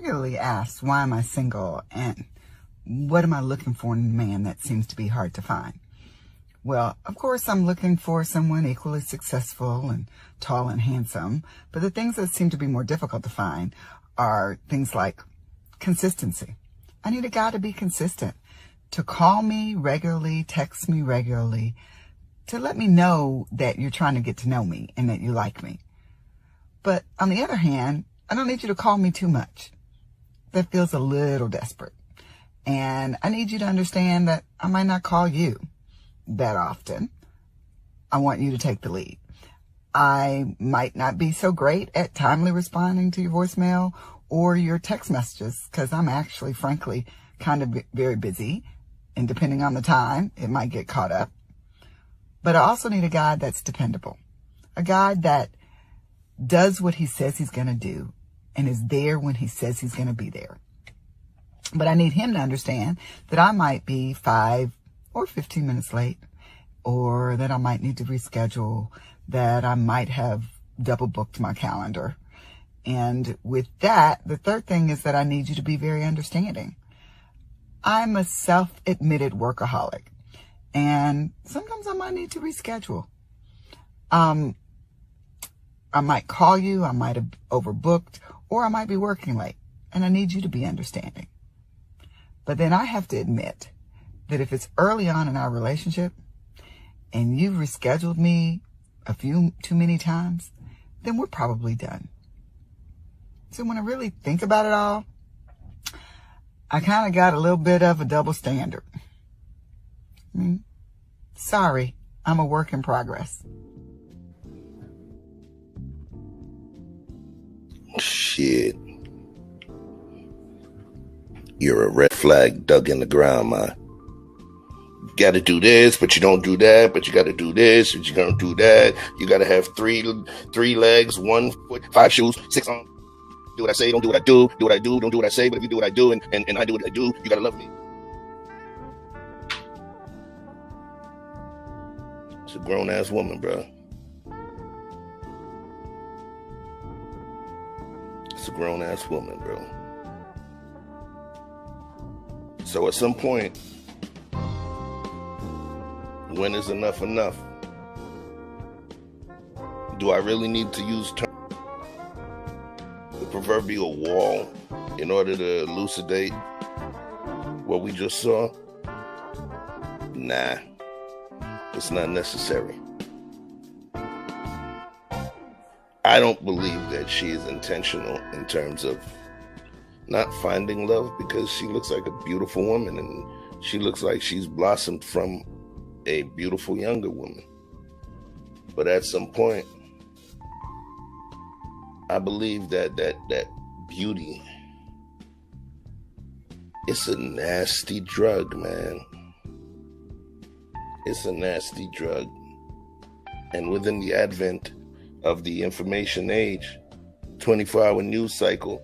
regularly asked, why am I single? And what am I looking for in a man that seems to be hard to find? Well, of course, I'm looking for someone equally successful and tall and handsome. But the things that seem to be more difficult to find are things like consistency. I need a guy to be consistent, to call me regularly, text me regularly, to let me know that you're trying to get to know me and that you like me. But on the other hand, I don't need you to call me too much. That feels a little desperate. And I need you to understand that I might not call you that often. I want you to take the lead. I might not be so great at timely responding to your voicemail or your text messages because I'm actually, frankly, kind of very busy. And depending on the time, it might get caught up. But I also need a guy that's dependable. A guy that does what he says he's going to do and is there when he says he's going to be there. But I need him to understand that I might be 5 or 15 minutes late, or that I might need to reschedule, that I might have double booked my calendar. And with that, the third thing is that I need you to be very understanding. I'm a self-admitted workaholic, and sometimes I might need to reschedule. I might call you, I might have overbooked, or I might be working late, and I need you to be understanding. But then I have to admit that if it's early on in our relationship and you've rescheduled me a few too many times, then we're probably done. So when I really think about it all, I kind of got a little bit of a double standard. Sorry, I'm a work in progress. Shit. You're a red flag dug in the ground, man. You gotta do this, but you don't do that, but you gotta do this, but you don't do that. You gotta have three legs, 1 foot, 5 shoes, 6 arms. Do what I say, don't do what I do. Do what I do, don't do what I say. But if you do what I do and I do what I do, you gotta love me. It's a grown-ass woman, bro. It's a grown-ass woman, bro. So at some point, when is enough enough? Do I really need to use the proverbial wall in order to elucidate what we just saw? Nah, it's not necessary. I don't believe that she is intentional in terms of not finding love, because she looks like a beautiful woman and she looks like she's blossomed from a beautiful younger woman. But at some point, I believe that beauty, it's a nasty drug, man. It's a nasty drug. And within the advent of the information age, 24-hour news cycle,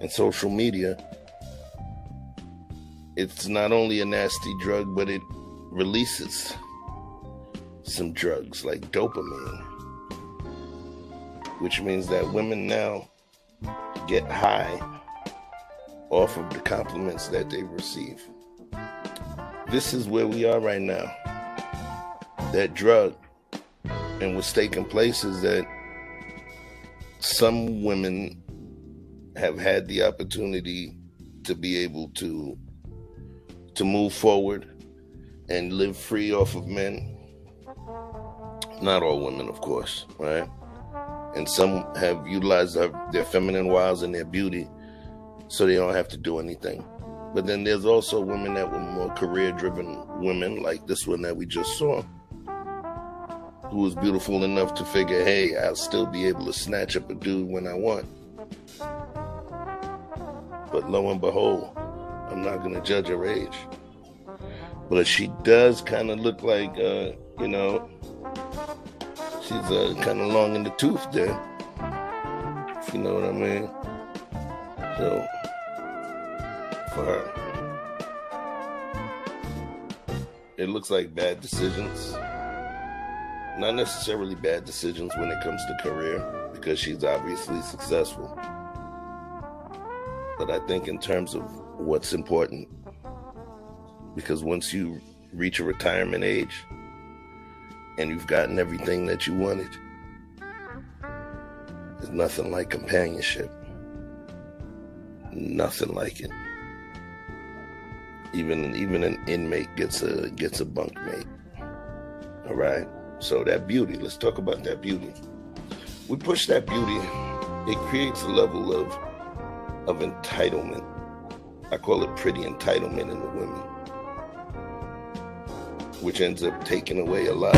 and social media, it's not only a nasty drug, but it releases some drugs like dopamine, which means that women now get high off of the compliments that they receive. This is where we are right now. That drug, and what's taking place is that some women have had the opportunity to be able to move forward and live free off of men. Not all women, of course, right? And some have utilized their feminine wiles and their beauty so they don't have to do anything. But then there's also women that were more career-driven women, like this one that we just saw, who was beautiful enough to figure, hey, I'll still be able to snatch up a dude when I want. But lo and behold, I'm not going to judge her age. But she does kind of look like, she's kind of long in the tooth there, if you know what I mean. So, for her, it looks like bad decisions. Not necessarily bad decisions when it comes to career, because she's obviously successful. But I think in terms of what's important, because once you reach a retirement age and you've gotten everything that you wanted, there's nothing like companionship. Nothing like it. Even an inmate gets a bunk mate. All right. So that beauty. Let's talk about that beauty. We push that beauty. It creates a level of entitlement. I call it pretty entitlement in the women, which ends up taking away a lot.